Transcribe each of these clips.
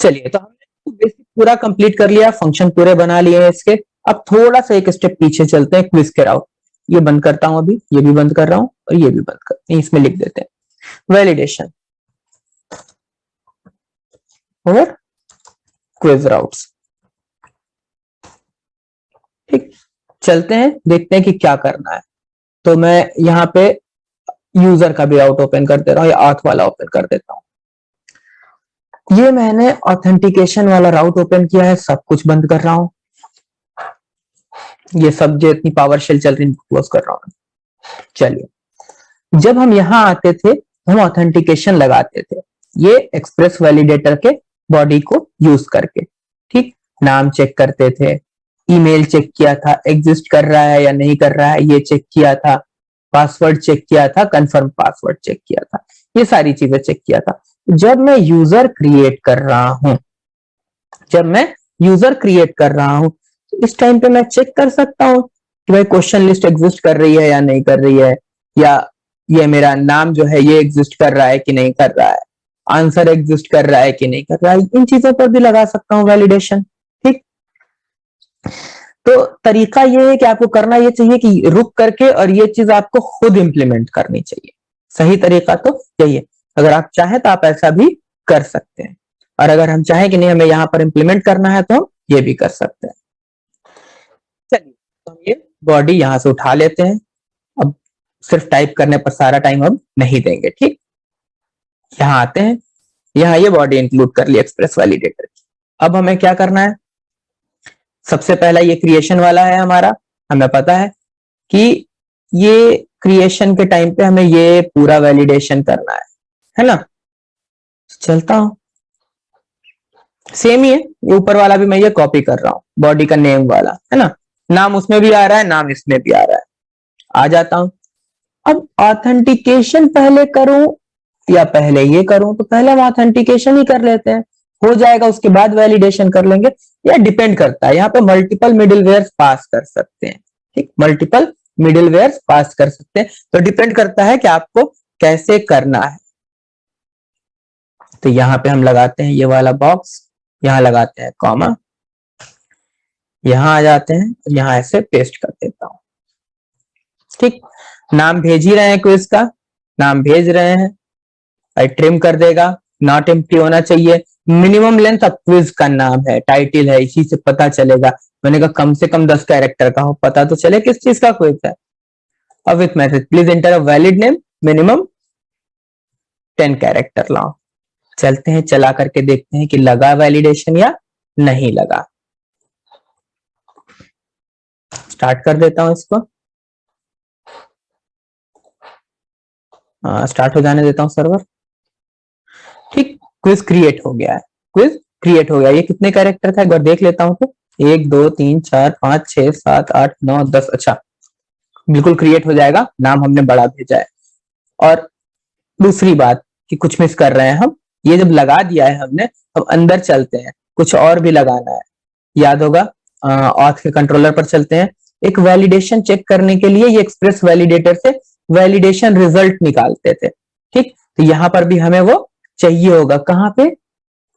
चलिए, तो हमने बेसिक पूरा कंप्लीट कर लिया, फंक्शन पूरे बना लिए हैं इसके। अब थोड़ा सा एक स्टेप पीछे चलते हैं क्विज के राउट। ये बंद करता हूं, अभी ये भी बंद कर रहा हूं और ये भी बंद कर, इसमें लिख देते हैं वैलिडेशन और क्विज राउट्स। ठीक, चलते हैं, देखते हैं कि क्या करना है। तो मैं यहाँ पे यूजर का भी राउट ओपन कर दे रहा हूँ या आथ वाला ओपन कर देता हूँ। ये मैंने ऑथेंटिकेशन वाला राउट ओपन किया है, सब कुछ बंद कर रहा हूं। ये सब जो इतनी पावर शेल चल रही है क्लोज कर रहा हूं। चलिए, जब हम यहां आते थे हम ऑथेंटिकेशन लगाते थे ये एक्सप्रेस वैलिडेटर के बॉडी को यूज करके। ठीक, नाम चेक करते थे, ईमेल चेक किया था एग्जिस्ट कर रहा है या नहीं कर रहा है, ये चेक किया था, पासवर्ड चेक किया था, कंफर्म पासवर्ड चेक किया था, ये सारी चीजें चेक किया था। जब मैं यूजर क्रिएट कर रहा हूं, जब मैं यूजर क्रिएट कर रहा हूं तो इस टाइम पे मैं चेक कर सकता हूं कि भाई क्वेश्चन लिस्ट एग्जिस्ट कर रही है या नहीं कर रही है, या ये मेरा नाम जो है ये एग्जिस्ट कर रहा है कि नहीं कर रहा है, आंसर एग्जिस्ट कर रहा है कि नहीं कर रहा है। इन चीजों पर भी लगा सकता हूं वैलिडेशन। ठीक, तो तरीका ये है कि आपको करना ये चाहिए कि रुक करके और ये चीज आपको खुद इंप्लीमेंट करनी चाहिए। सही तरीका तो यही है। अगर आप चाहें तो आप ऐसा भी कर सकते हैं, और अगर हम चाहें कि नहीं हमें यहां पर इंप्लीमेंट करना है तो हम ये भी कर सकते हैं। चलिए, तो हम ये बॉडी यहां से उठा लेते हैं। अब सिर्फ टाइप करने पर सारा टाइम हम नहीं देंगे। ठीक, यहां आते हैं, यहां ये बॉडी इंक्लूड कर ली एक्सप्रेस वैलिडेटर की। अब हमें क्या करना है, सबसे पहला ये क्रिएशन वाला है हमारा। हमें पता है कि ये क्रिएशन के टाइम पे हमें ये पूरा वैलिडेशन करना है ना। चलता हूं, सेम ही है, ये ऊपर वाला भी मैं ये कॉपी कर रहा हूं, बॉडी का नेम वाला है ना, नाम उसमें भी आ रहा है, नाम इसमें भी आ रहा है। आ जाता हूं, अब ऑथेंटिकेशन पहले करूं या पहले ये करूं, तो पहले हम ऑथेंटिकेशन ही कर लेते हैं, हो जाएगा, उसके बाद वैलिडेशन कर लेंगे। या डिपेंड करता है, यहाँ पे मल्टीपल मिडिलवेयर पास कर सकते हैं। ठीक, मल्टीपल मिडिलवेयर पास कर सकते हैं, तो डिपेंड करता है कि आपको कैसे करना है। तो यहाँ पे हम लगाते हैं ये वाला बॉक्स, यहाँ लगाते हैं कॉमा, यहाँ आ जाते हैं, यहाँ ऐसे पेस्ट कर देता हूं। ठीक, नाम भेज ही रहे हैं क्विज का, नाम भेज रहे हैं, भाई ट्रिम कर देगा, नॉट एम्प्टी होना चाहिए। मिनिमम लेंथ ऑफ क्विज का नाम है, टाइटल है, इसी से पता चलेगा। मैंने कहा कम से कम 10 कैरेक्टर का हो, पता तो चले किस चीज का क्विज है। अब with message please enter a valid name, minimum 10 character लाओ। चलते हैं, चला करके देखते हैं कि लगा वैलिडेशन या नहीं लगा। स्टार्ट कर देता हूं इसको, स्टार्ट हो जाने देता हूं सर्वर। ठीक, क्विज क्रिएट हो गया है, क्विज क्रिएट हो गया। ये कितने कैरेक्टर था एक बार देख लेता हूं। तो 1 2 3 4 5 6 7 8 9 10, अच्छा बिल्कुल क्रिएट हो जाएगा, नाम हमने बड़ा भेजा है। और दूसरी बात कि कुछ मिस कर रहे हैं हम, ये जब लगा दिया है हमने, हम अंदर चलते हैं, कुछ और भी लगाना है। याद होगा, ऑथ के कंट्रोलर पर चलते हैं, एक वैलिडेशन चेक करने के लिए ये एक्सप्रेस वैलिडेटर से वैलिडेशन रिजल्ट निकालते थे। ठीक, तो यहां पर भी हमें वो चाहिए होगा, कहां पे,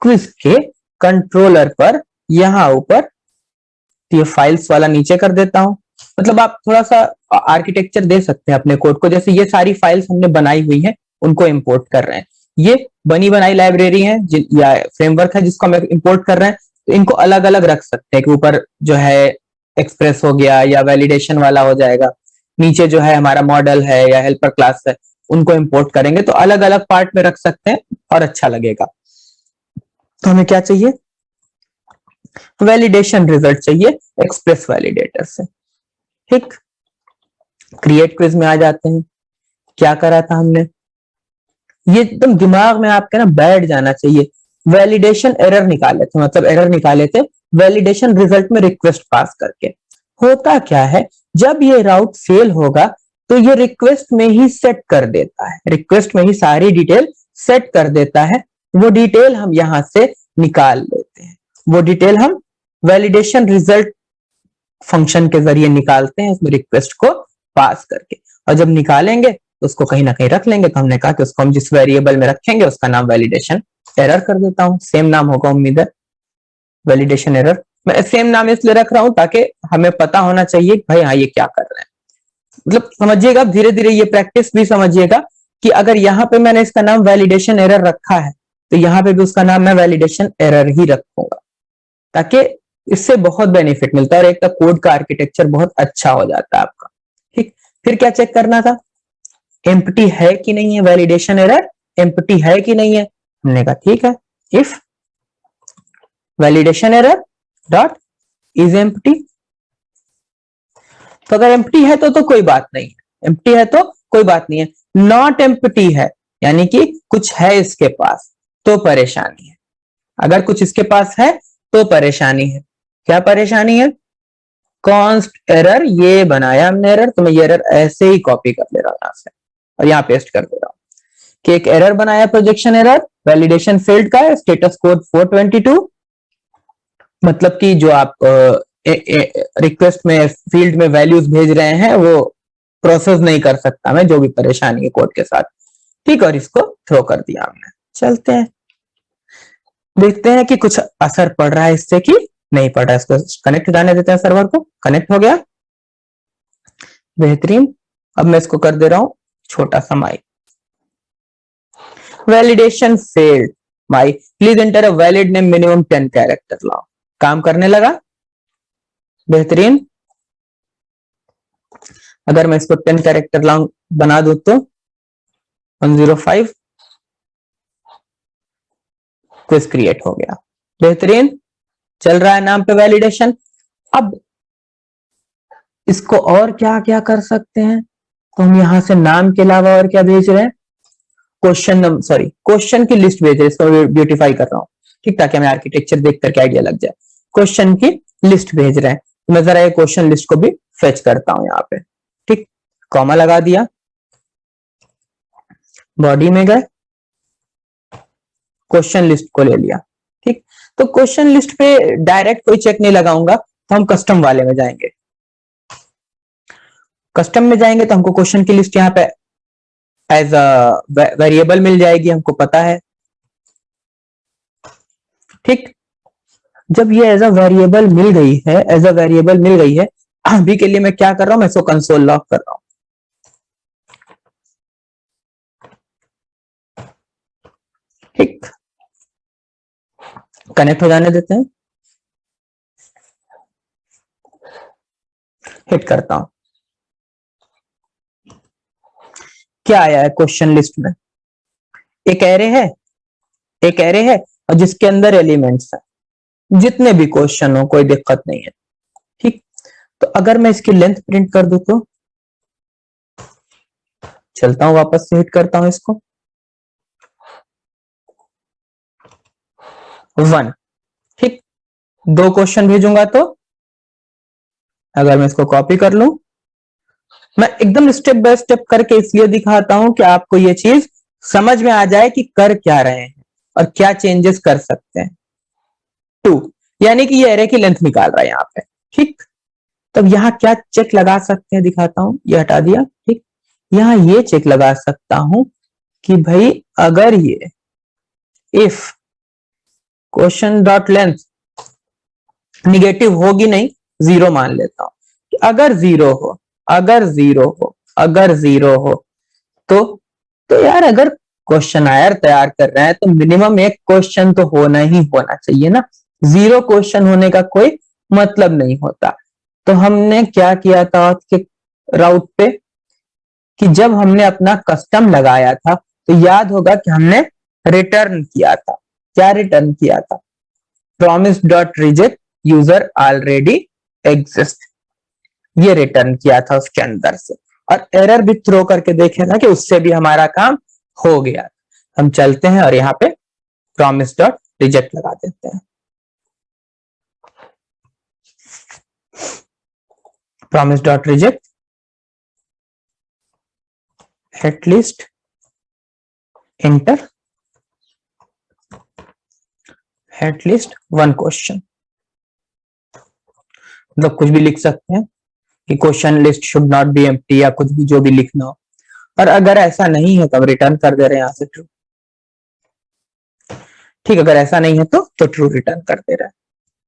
क्विज के कंट्रोलर पर, यहां ऊपर। तो ये फाइल्स वाला नीचे कर देता हूं। मतलब आप थोड़ा सा आर्किटेक्चर दे सकते हैं अपने कोड को, जैसे ये सारी फाइल्स हमने बनाई हुई हैं, उनको इंपोर्ट कर रहे हैं। ये बनी बनाई लाइब्रेरी है या फ्रेमवर्क है जिसको हम इंपोर्ट कर रहे हैं, तो इनको अलग अलग रख सकते हैं कि ऊपर जो है एक्सप्रेस हो गया या वैलिडेशन वाला हो जाएगा, नीचे जो है हमारा मॉडल है या हेल्पर क्लास है, उनको इंपोर्ट करेंगे तो अलग अलग पार्ट में रख सकते हैं और अच्छा लगेगा। तो हमें क्या चाहिए, वैलिडेशन रिजल्ट चाहिए एक्सप्रेस वैलिडेटर से। ठीक, क्रिएट क्विज में आ जाते हैं। क्या करा था हमने, ये एकदम दिमाग में आपके ना बैठ जाना चाहिए, वैलिडेशन एरर निकाले थे, मतलब एरर निकाले थे वैलिडेशन रिजल्ट में रिक्वेस्ट पास करके। होता क्या है, जब ये राउट फेल होगा तो ये रिक्वेस्ट में ही सेट कर देता है, रिक्वेस्ट में ही सारी डिटेल सेट कर देता है। वो डिटेल हम यहां से निकाल लेते हैं, वो डिटेल हम वैलिडेशन रिजल्ट फंक्शन के जरिए निकालते हैं, उसमें रिक्वेस्ट को पास करके। और जब निकालेंगे तो उसको कहीं ना कहीं रख लेंगे। तो हमने कहा कि उसको हम जिस वेरिएबल में रखेंगे उसका नाम वैलिडेशन एरर कर देता हूँ, सेम नाम होगा उम्मीद है, वैलिडेशन एरर। मैं सेम नाम इसलिए रख रहा हूं ताकि हमें पता होना चाहिए भाई हाँ ये क्या कर रहे हैं, मतलब समझिएगा धीरे धीरे ये प्रैक्टिस भी समझिएगा कि अगर यहाँ पे मैंने इसका नाम वैलिडेशन एरर रखा है तो यहाँ पे भी उसका नाम मैं वैलिडेशन एरर ही रखूंगा, ताकि इससे बहुत बेनिफिट मिलता है और एक तो कोड का आर्किटेक्चर बहुत अच्छा हो जाता है आपका। ठीक, फिर क्या चेक करना था, एम्प्टी है कि नहीं है, वैलिडेशन एरर एम्प्टी है कि नहीं है। हमने कहा ठीक है, if validation error dot is empty, तो अगर एम्प्टी है तो कोई बात नहीं है, एम्प्टी है तो कोई बात नहीं है। नॉट एम्प्टी है यानी कि कुछ है इसके पास तो परेशानी है, अगर कुछ इसके पास है तो परेशानी है। क्या परेशानी है, कॉन्स्ट एरर, ये बनाया हमने एरर, तो मैं ये एरर ऐसे ही कॉपी कर ले रहा हूं यहां से और यहां पेस्ट कर दे रहा हूं कि एक एरर बनाया प्रोजेक्शन एरर, वैलिडेशन फील्ड का है, स्टेटस कोड 422, मतलब कि जो आप रिक्वेस्ट में फील्ड में वैल्यूज भेज रहे हैं वो प्रोसेस नहीं कर सकता मैं, जो भी परेशानी है कोड के साथ। ठीक, और इसको थ्रो कर दिया हमने। चलते हैं देखते हैं कि कुछ असर पड़ रहा है इससे कि नहीं पड़ रहा है। इसको कनेक्ट जाने देते हैं, सर्वर को कनेक्ट हो गया, बेहतरीन। अब मैं इसको कर दे रहा हूं छोटा सा my, validation failed my, please enter a valid name minimum 10 character लाओ, काम करने लगा, बेहतरीन। अगर मैं इसको 10 कैरेक्टर लॉन्ग बना दूं तो 105 क्विज क्रिएट हो गया, बेहतरीन। चल रहा है नाम पे वैलिडेशन। अब इसको और क्या क्या कर सकते हैं, तो हम यहां से नाम के अलावा और क्या भेज रहे हैं, क्वेश्चन की लिस्ट भेज रहे हैं, इसको ब्यूटीफाई कर रहा हूं ठीक, ताकि हमें आर्किटेक्चर देख करके आइडिया लग जाए। क्वेश्चन की लिस्ट भेज रहे हैं, तो मैं जरा ये क्वेश्चन लिस्ट को भी फेच करता हूं यहाँ पे, ठीक, कॉमा लगा दिया, बॉडी में गए, क्वेश्चन लिस्ट को ले लिया। ठीक, तो क्वेश्चन लिस्ट पे डायरेक्ट कोई चेक नहीं लगाऊंगा, तो हम कस्टम वाले में जाएंगे। कस्टम में जाएंगे तो हमको क्वेश्चन की लिस्ट यहाँ पे एज अ वेरिएबल मिल जाएगी, हमको पता है। ठीक, जब ये एज अ वेरिएबल मिल गई है, एज अ वेरिएबल मिल गई है, अभी के लिए मैं क्या कर रहा हूं, मैं इसको कंसोल लॉग कर रहा हूं। ठीक, कनेक्ट हो जाने देते हैं, हिट करता हूं, क्या आया है क्वेश्चन लिस्ट में, एक एरे है, एक एरे है और जिसके अंदर एलिमेंट्स है, जितने भी क्वेश्चन हो कोई दिक्कत नहीं है। ठीक, तो अगर मैं इसकी लेंथ प्रिंट कर दूं तो चलता हूं, वापस से हिट करता हूं इसको, 1। ठीक, 2 क्वेश्चन भेजूंगा तो अगर मैं इसको कॉपी कर लूं, मैं एकदम स्टेप बाय स्टेप करके इसलिए दिखाता हूं कि आपको ये चीज समझ में आ जाए कि कर क्या रहे हैं और क्या चेंजेस कर सकते हैं। 2 यानी कि ये एरे की लेंथ निकाल रहा है यहाँ पे। ठीक, तब यहाँ क्या चेक लगा सकते हैं दिखाता हूं, ये हटा दिया। ठीक, यहाँ ये चेक लगा सकता हूं कि भाई अगर ये if question dot length negative होगी नहीं, 0 मान लेता हूं कि अगर 0 हो, अगर 0 हो, अगर 0 हो तो यार अगर क्वेश्चन आयर तैयार कर रहे हैं तो मिनिमम एक क्वेश्चन तो होना ही होना चाहिए ना, 0 क्वेश्चन होने का कोई मतलब नहीं होता। तो हमने क्या किया था कि राउट पे, कि जब हमने अपना कस्टम लगाया था तो याद होगा कि हमने रिटर्न किया था, क्या रिटर्न किया था, promise dot reject user already exist, ये रिटर्न किया था उसके अंदर से, और एरर भी थ्रो करके देखे ना कि उससे भी हमारा काम हो गया। हम चलते हैं और यहाँ पे प्रॉमिस डॉट रिजेक्ट लगा देते हैं, promise dot reject at least inter at least 1 question, मतलब कुछ भी लिख सकते हैं कि question list should not be empty या कुछ भी जो भी लिखना हो, और अगर ऐसा नहीं है तो हम रिटर्न कर दे रहे हैं यहां से ट्रू। ठीक, अगर ऐसा नहीं है तो ट्रू रिटर्न कर दे रहा है।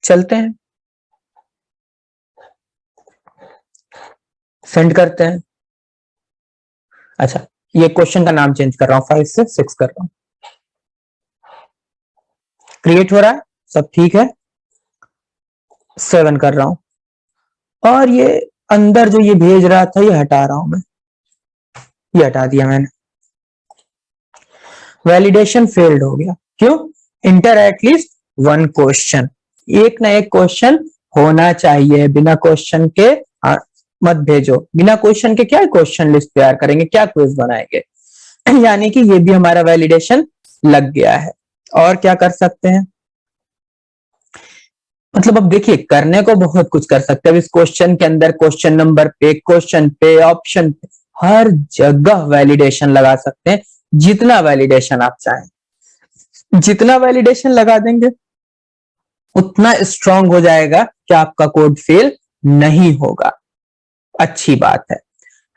चलते हैं, सेंड करते हैं। अच्छा, ये क्वेश्चन का नाम चेंज कर रहा हूं, 5 से 6 कर रहा हूं। क्रिएट हो रहा है, सब ठीक है। 7 कर रहा हूं, और ये अंदर जो ये भेज रहा था ये हटा रहा हूं मैं, ये हटा दिया मैंने। वैलिडेशन फेल्ड हो गया, क्यों? इंटर एटलीस्ट वन क्वेश्चन, एक ना एक क्वेश्चन होना चाहिए, बिना क्वेश्चन के मत भेजो। बिना क्वेश्चन के क्या क्वेश्चन लिस्ट तैयार करेंगे, क्या क्विज बनाएंगे? यानी कि ये भी हमारा वैलिडेशन लग गया है। और क्या कर सकते हैं, मतलब अब देखिए करने को बहुत कुछ कर सकते हैं। इस क्वेश्चन के अंदर क्वेश्चन नंबर पे, क्वेश्चन पे, ऑप्शन पे, हर जगह वैलिडेशन लगा सकते हैं, जितना वैलिडेशन आप चाहें। जितना वैलिडेशन लगा देंगे उतना स्ट्रांग हो जाएगा कि आपका कोड फेल नहीं होगा। अच्छी बात है।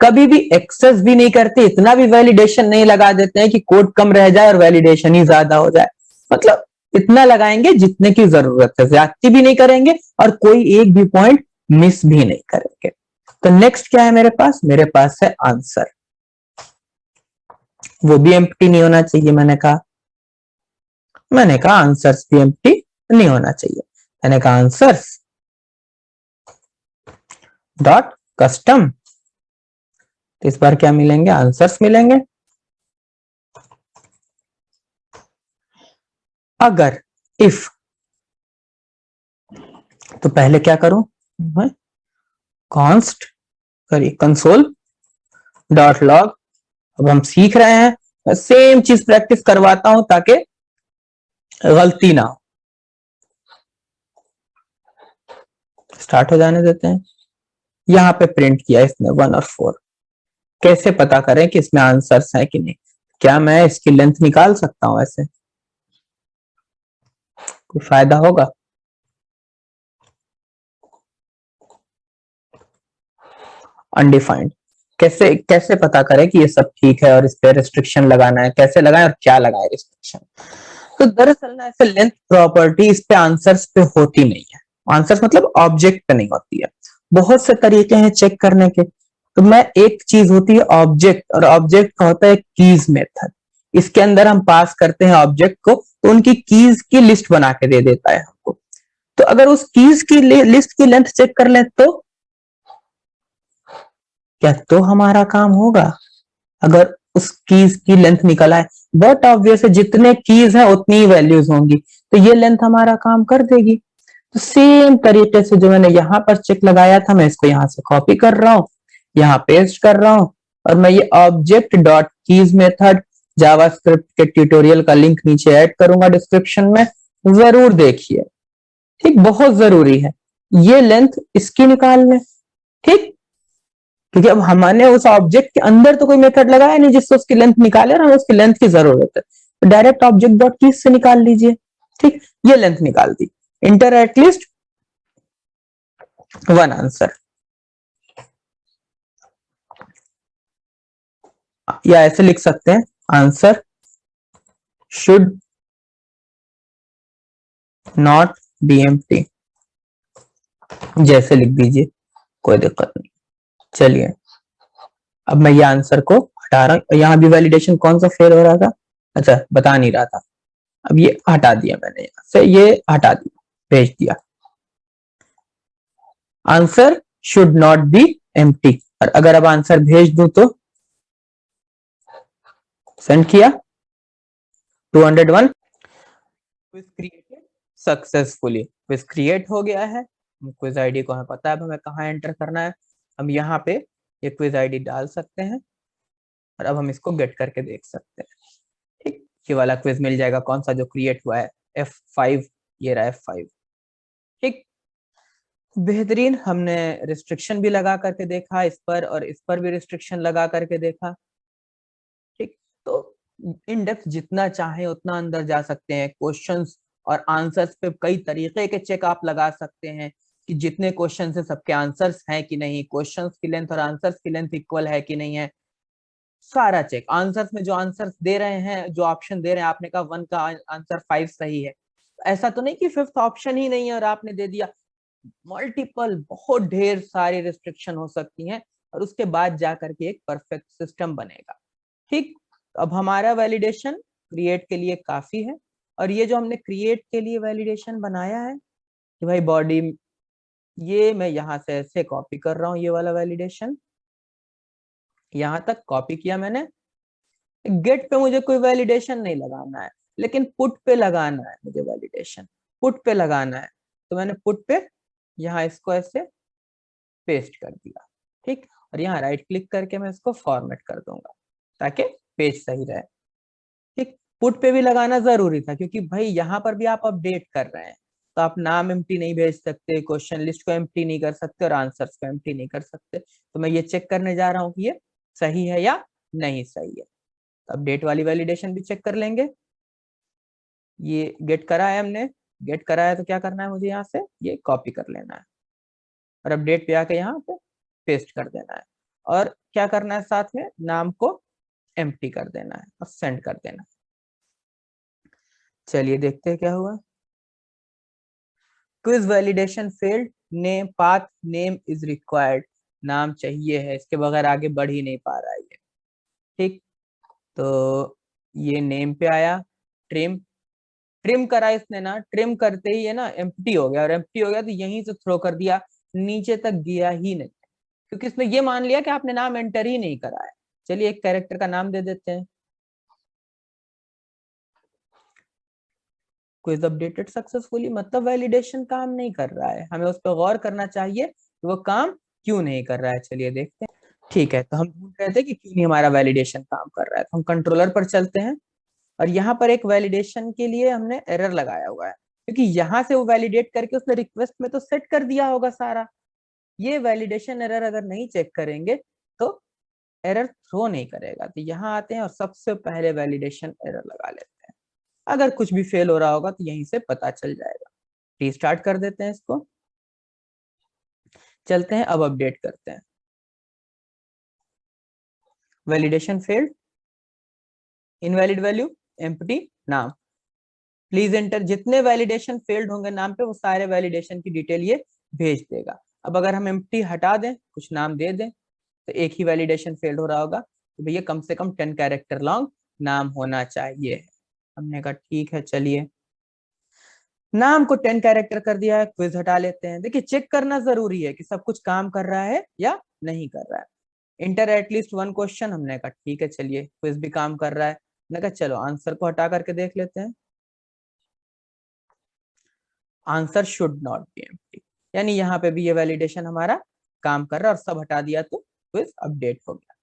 कभी भी एक्सेस भी नहीं करते, इतना भी वैलिडेशन नहीं लगा देते हैं कि कोड कम रह जाए और वैलिडेशन ही ज्यादा हो जाए। मतलब इतना लगाएंगे जितने की जरूरत है, ज्यादती भी नहीं करेंगे और कोई एक भी पॉइंट मिस भी नहीं करेंगे। तो नेक्स्ट क्या है मेरे पास? मेरे पास है आंसर, वो भी एम्प्टी नहीं होना चाहिए। मैंने कहा आंसर्स भी एम्प्टी नहीं होना चाहिए। मैंने कहा आंसर्स डॉट कस्टम, इस बार क्या मिलेंगे? आंसर्स मिलेंगे। अगर इफ, तो पहले क्या करूं? कॉन्स्ट करिए कंसोल डॉट लॉग। अब हम सीख रहे हैं, मैं सेम चीज प्रैक्टिस करवाता हूं ताकि गलती ना हो। स्टार्ट हो जाने देते हैं। यहां पे प्रिंट किया इसने 1 और 4। कैसे पता करें कि इसमें आंसर्स हैं कि नहीं? क्या मैं इसकी लेंथ निकाल सकता हूं? ऐसे कोई फायदा होगा? अनडिफाइंड। कैसे कैसे पता करें कि ये सब ठीक है और इस पे रिस्ट्रिक्शन लगाना है? कैसे लगाएं और क्या लगाएं रिस्ट्रिक्शन? तो दरअसल ना ऐसे लेंथ प्रॉपर्टी इस पे आंसर्स पे होती नहीं है। आंसर्स मतलब ऑब्जेक्ट पे नहीं होती है। बहुत से तरीके हैं चेक करने के। तो मैं एक चीज होती है ऑब्जेक्ट, और ऑब्जेक्ट का होता है कीज मेथड। इसके अंदर हम पास करते हैं ऑब्जेक्ट को, तो उनकी कीज की लिस्ट बना के दे देता है हमको। तो अगर उस कीज की लिस्ट की लेंथ चेक कर ले तो क्या तो हमारा काम होगा? अगर उस कीज की लेंथ निकल आए, बट ऑब्वियस है जितने कीज हैं उतनी ही वैल्यूज होंगी, तो ये लेंथ हमारा काम कर देगी। तो सेम तरीके से जो मैंने यहां पर चेक लगाया था, मैं इसको यहां से कॉपी कर रहा हूं, यहाँ पेस्ट कर रहा हूं, और मैं ये object dot keys method JavaScript के ट्यूटोरियल का लिंक नीचे ऐड करूंगा डिस्क्रिप्शन में, जरूर देखिए। ठीक, बहुत जरूरी है ये लेंथ इसकी निकालने। ठीक, क्योंकि अब हमने उस ऑब्जेक्ट के अंदर तो कोई मेथड लगाया नहीं जिससे उसकी लेंथ निकाले, और हमें उसकी लेंथ की जरूरत है, तो डायरेक्ट ऑब्जेक्ट डॉट कीज से निकाल लीजिए। ठीक, ये लेंथ निकाल दी। इंटर एटलीस्ट वन आंसर, या ऐसे लिख सकते हैं answer should not be empty, जैसे लिख दीजिए, कोई दिक्कत नहीं। चलिए, अब मैं ये आंसर को हटा रहा हूं। यहां भी वैलिडेशन कौन सा फेल हो रहा था? अच्छा, बता नहीं रहा था। अब ये हटा दिया मैंने, यहां से ये हटा दिया, भेज दिया। Answer should not be empty, और अगर अब आंसर भेज दूं तो सेंड किया 201, quiz created successfully. Quiz create हो गया है। क्विज आईडी को हमें पता है हमें कहाँ एंटर करना है। हम यहाँ पे ये क्विज आईडी डाल सकते हैं, और अब हम इसको गेट करके देख सकते हैं। ठीक, ये वाला क्विज मिल जाएगा, कौन सा जो क्रिएट हुआ है, F5, ये रहा F5। ठीक, बेहतरीन। हमने रिस्ट्रिक्शन भी लगा करके देखा इस पर, और इस पर भी रिस्ट्रिक्शन लगा करके देखा। ठीक, तो इन डेप्थ जितना चाहे उतना अंदर जा सकते हैं। क्वेश्चंस और आंसर्स पे कई तरीके के चेक आप लगा सकते हैं कि जितने क्वेश्चन है सबके आंसर्स हैं कि नहीं, क्वेश्चंस की लेंथ और आंसर्स की लेंथ इक्वल है कि नहीं है। सारा चेक, आंसर्स में जो आंसर्स दे रहे हैं, जो ऑप्शन दे रहे हैं, आपने कहा 1 का आंसर 5 सही है, ऐसा तो नहीं कि 5th ऑप्शन ही नहीं है और आपने दे दिया। मल्टीपल, बहुत ढेर सारी रिस्ट्रिक्शन हो सकती हैं और उसके बाद जाकर के एक परफेक्ट सिस्टम बनेगा। ठीक, अब हमारा वैलिडेशन क्रिएट के लिए काफी है। और ये जो हमने क्रिएट के लिए वैलिडेशन बनाया है कि भाई बॉडी, ये मैं यहां से ऐसे कॉपी कर रहा हूं, ये वाला वैलिडेशन यहां तक कॉपी किया मैंने। गेट पे मुझे कोई वैलिडेशन नहीं लगाना है, लेकिन पुट पे लगाना है मुझे वैलिडेशन, पुट पे लगाना है। तो मैंने पुट पे यहाँ इसको ऐसे पेस्ट कर दिया। ठीक, और यहाँ राइट क्लिक करके मैं इसको फॉर्मेट कर दूंगा ताकि पेज सही रहे। ठीक, पुट पे भी लगाना जरूरी था क्योंकि भाई यहाँ पर भी आप अपडेट कर रहे हैं, तो आप नाम एम्प्टी नहीं भेज सकते, क्वेश्चन लिस्ट को एम्प्टी नहीं कर सकते और आंसर्स को एम्प्टी नहीं कर सकते। तो मैं ये चेक करने जा रहा हूँ कि ये सही है या नहीं सही है। अपडेट वाली वैलिडेशन भी चेक कर लेंगे। ये गेट करा है हमने, गेट करा है तो क्या करना है, मुझे यहाँ से ये कॉपी कर लेना है और अपडेट पे आके यहाँ पे पेस्ट कर देना है। और क्या करना है, साथ में नाम को एम्प्टी कर देना है और सेंड कर देना है। चलिए देखते हैं क्या हुआ। Quiz validation failed, name path name is required, नाम चाहिए है, इसके बगैर आगे बढ़ ही नहीं पा रहा है ये। ठीक, तो ये नेम पे आया, ट्रिम, ट्रिम करा इसने ना, ट्रिम करते ही है ना एम्प्टी हो गया, और एम्प्टी हो गया तो यहीं से थ्रो कर दिया, नीचे तक गया ही नहीं क्योंकि इसने ये मान लिया कि आपने नाम एंटर ही नहीं करा है। चलिए एक कैरेक्टर का नाम दे देते हैं, क्विज अपडेटेड सक्सेसफुली, मतलब वैलिडेशन काम नहीं कर रहा है, हमें उस पर गौर करना चाहिए कि वो काम क्यों नहीं कर रहा है। चलिए देखते हैं। ठीक है, तो हम ढूंढ रहे थे कि क्यों नहीं हमारा वैलिडेशन काम कर रहा है, तो हम कंट्रोलर पर चलते हैं और यहाँ पर एक वैलिडेशन के लिए हमने एरर लगाया हुआ है क्योंकि यहाँ से वो वैलिडेट करके उसने रिक्वेस्ट में तो सेट कर दिया होगा सारा। ये वैलिडेशन एरर अगर नहीं चेक करेंगे तो एरर थ्रो नहीं करेगा। तो यहाँ आते हैं और सबसे पहले वैलिडेशन एरर लगा लेते हैं, अगर कुछ भी फेल हो रहा होगा तो यहीं से पता चल जाएगा। रीस्टार्ट कर देते हैं इसको, चलते हैं अब अपडेट करते हैं। Validation failed, invalid value, empty, नाम, प्लीज एंटर। जितने वैलिडेशन फेल्ड होंगे नाम पे वो सारे वैलिडेशन की डिटेल ये भेज देगा। अब अगर हम एम्प्टी हटा दें, कुछ नाम दे दें, तो एक ही वैलिडेशन फेल्ड हो रहा होगा। तो भैया कम से कम 10 कैरेक्टर लॉन्ग नाम होना चाहिए। हमने कहा ठीक है, चलिए नाम को 10 कैरेक्टर कर दिया है, क्विज हटा लेते हैं। देखिए चेक करना जरूरी है कि सब कुछ काम कर रहा है या नहीं कर रहा है। इंटर एटलीस्ट 1 क्वेश्चन, हमने कहा ठीक है, चलिए क्विज भी काम कर रहा है। मैंने कहा चलो आंसर को हटा करके देख लेते हैं। Answer should not be empty, यानी यहाँ पे भी ये वैलिडेशन हमारा काम कर रहा है और सब हटा दिया तो क्विज अपडेट हो गया।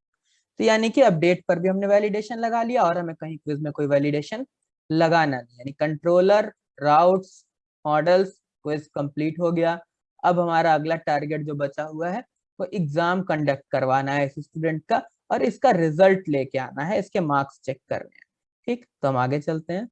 तो यानी कि अपडेट पर भी हमने वैलिडेशन लगा लिया और हमें कहीं क्विज में कोई वैलिडेशन लगाना नहीं, यानी controller, routes, models, quiz complete हो गया। अब हमारा अगला टारगेट जो बचा हुआ है वो एग्जाम कंडक्ट करवाना है इस स्टूडेंट का और इसका रिजल्ट लेके आना है, इसके मार्क्स चेक करने हैं। ठीक, तो हम आगे चलते हैं।